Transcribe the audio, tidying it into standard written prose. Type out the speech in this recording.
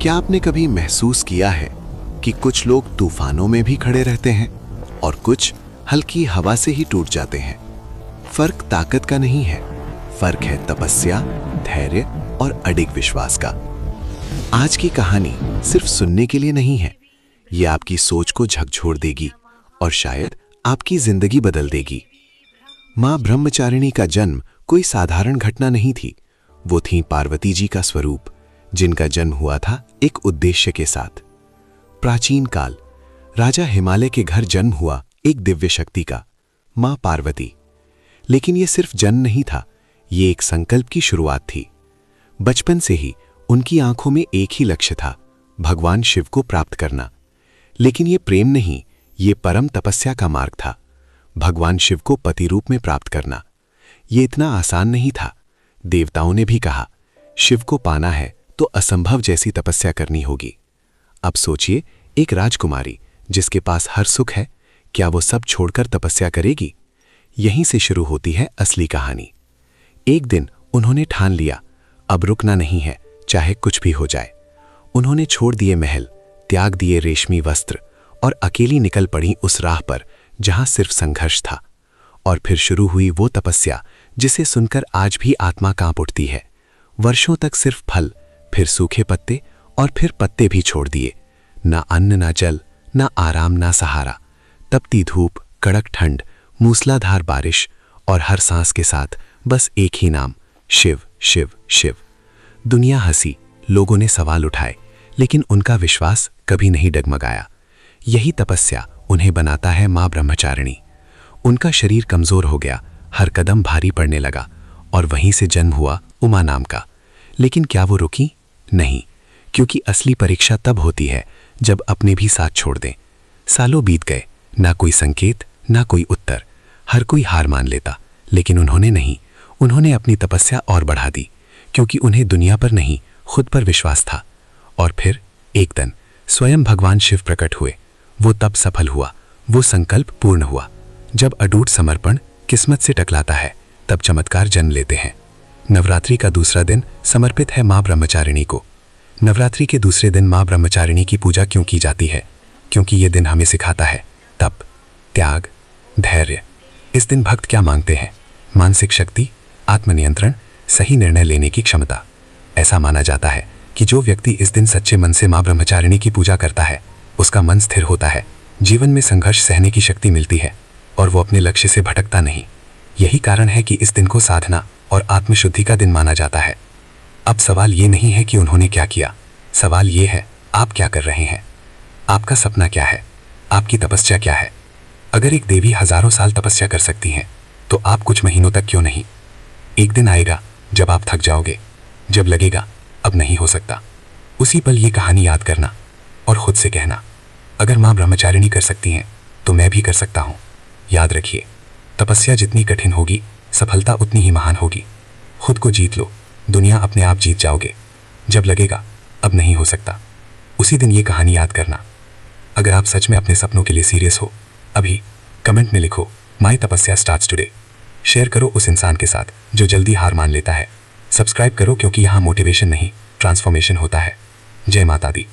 क्या आपने कभी महसूस किया है कि कुछ लोग तूफानों में भी खड़े रहते हैं और कुछ हल्की हवा से ही टूट जाते हैं? फर्क ताकत का नहीं है, फर्क है तपस्या, धैर्य और अडिग विश्वास का। आज की कहानी सिर्फ सुनने के लिए नहीं है, ये आपकी सोच को झकझोर देगी और शायद आपकी जिंदगी बदल देगी। मां ब्रह्मचारिणी का जन्म कोई साधारण घटना नहीं थी। वो थी पार्वती जी का स्वरूप, जिनका जन्म हुआ था एक उद्देश्य के साथ। प्राचीन काल राजा हिमालय के घर जन्म हुआ एक दिव्य शक्ति का, मां पार्वती। लेकिन यह सिर्फ जन्म नहीं था, ये एक संकल्प की शुरुआत थी। बचपन से ही उनकी आंखों में एक ही लक्ष्य था, भगवान शिव को प्राप्त करना। लेकिन यह प्रेम नहीं, ये परम तपस्या का मार्ग था। भगवान शिव को पति रूप में प्राप्त करना ये इतना आसान नहीं था। देवताओं ने भी कहा, शिव को पाना है तो असंभव जैसी तपस्या करनी होगी। अब सोचिए, एक राजकुमारी जिसके पास हर सुख है, क्या वो सब छोड़कर तपस्या करेगी? यहीं से शुरू होती है असली कहानी। एक दिन उन्होंने ठान लिया, अब रुकना नहीं है, चाहे कुछ भी हो जाए। उन्होंने छोड़ दिए महल, त्याग दिए रेशमी वस्त्र और अकेली निकल पड़ी उस राह पर जहां सिर्फ संघर्ष था। और फिर शुरू हुई वो तपस्या जिसे सुनकर आज भी आत्मा कांप उठती है। वर्षों तक सिर्फ फल, फिर सूखे पत्ते और फिर पत्ते भी छोड़ दिए। ना अन्न, ना जल, ना आराम, ना सहारा। तपती धूप, कड़क ठंड, मूसलाधार बारिश और हर सांस के साथ बस एक ही नाम, शिव शिव शिव। दुनिया हंसी, लोगों ने सवाल उठाए, लेकिन उनका विश्वास कभी नहीं डगमगाया। यही तपस्या उन्हें बनाता है मां ब्रह्मचारिणी। उनका शरीर कमजोर हो गया, हर कदम भारी पड़ने लगा और वहीं से जन्म हुआ उमा नाम का। लेकिन क्या वो रुकी? नहीं, क्योंकि असली परीक्षा तब होती है जब अपने भी साथ छोड़ दें। सालों बीत गए, ना कोई संकेत, ना कोई उत्तर। हर कोई हार मान लेता, लेकिन उन्होंने नहीं। उन्होंने अपनी तपस्या और बढ़ा दी, क्योंकि उन्हें दुनिया पर नहीं, खुद पर विश्वास था। और फिर एक दिन स्वयं भगवान शिव प्रकट हुए। वो तब सफल हुआ, वो संकल्प पूर्ण हुआ। जब अटूट समर्पण किस्मत से टकराता है, तब चमत्कार जन्म लेते हैं। नवरात्रि का दूसरा दिन समर्पित है मां ब्रह्मचारिणी को। नवरात्रि के दूसरे दिन मां ब्रह्मचारिणी की पूजा क्यों की जाती है? क्योंकि यह दिन हमें सिखाता है तप, त्याग, धैर्य। इस दिन भक्त क्या मांगते हैं? मानसिक शक्ति, आत्मनियंत्रण, सही निर्णय लेने की क्षमता। ऐसा माना जाता है कि जो व्यक्ति इस दिन सच्चे मन से मां ब्रह्मचारिणी की पूजा करता है, उसका मन स्थिर होता है, जीवन में संघर्ष सहने की शक्ति मिलती है और वो अपने लक्ष्य से भटकता नहीं। यही कारण है कि इस दिन को साधना और आत्मशुद्धि का दिन माना जाता है। अब सवाल ये नहीं है कि उन्होंने क्या किया, सवाल ये है, आप क्या कर रहे हैं? आपका सपना क्या है? आपकी तपस्या क्या है? अगर एक देवी हजारों साल तपस्या कर सकती हैं, तो आप कुछ महीनों तक क्यों नहीं? एक दिन आएगा जब आप थक जाओगे, जब लगेगा अब नहीं हो सकता। उसी पल ये कहानी याद करना और खुद से कहना, अगर मां ब्रह्मचारिणी कर सकती हैं तो मैं भी कर सकता हूं। याद रखिए, तपस्या जितनी कठिन होगी, सफलता उतनी ही महान होगी। खुद को जीत लो, दुनिया अपने आप जीत जाओगे। जब लगेगा अब नहीं हो सकता, उसी दिन ये कहानी याद करना। अगर आप सच में अपने सपनों के लिए सीरियस हो, अभी कमेंट में लिखो, माय तपस्या स्टार्ट्स टुडे। शेयर करो उस इंसान के साथ जो जल्दी हार मान लेता है। सब्सक्राइब करो, क्योंकि यहाँ मोटिवेशन नहीं, ट्रांसफॉर्मेशन होता है। जय माता दी।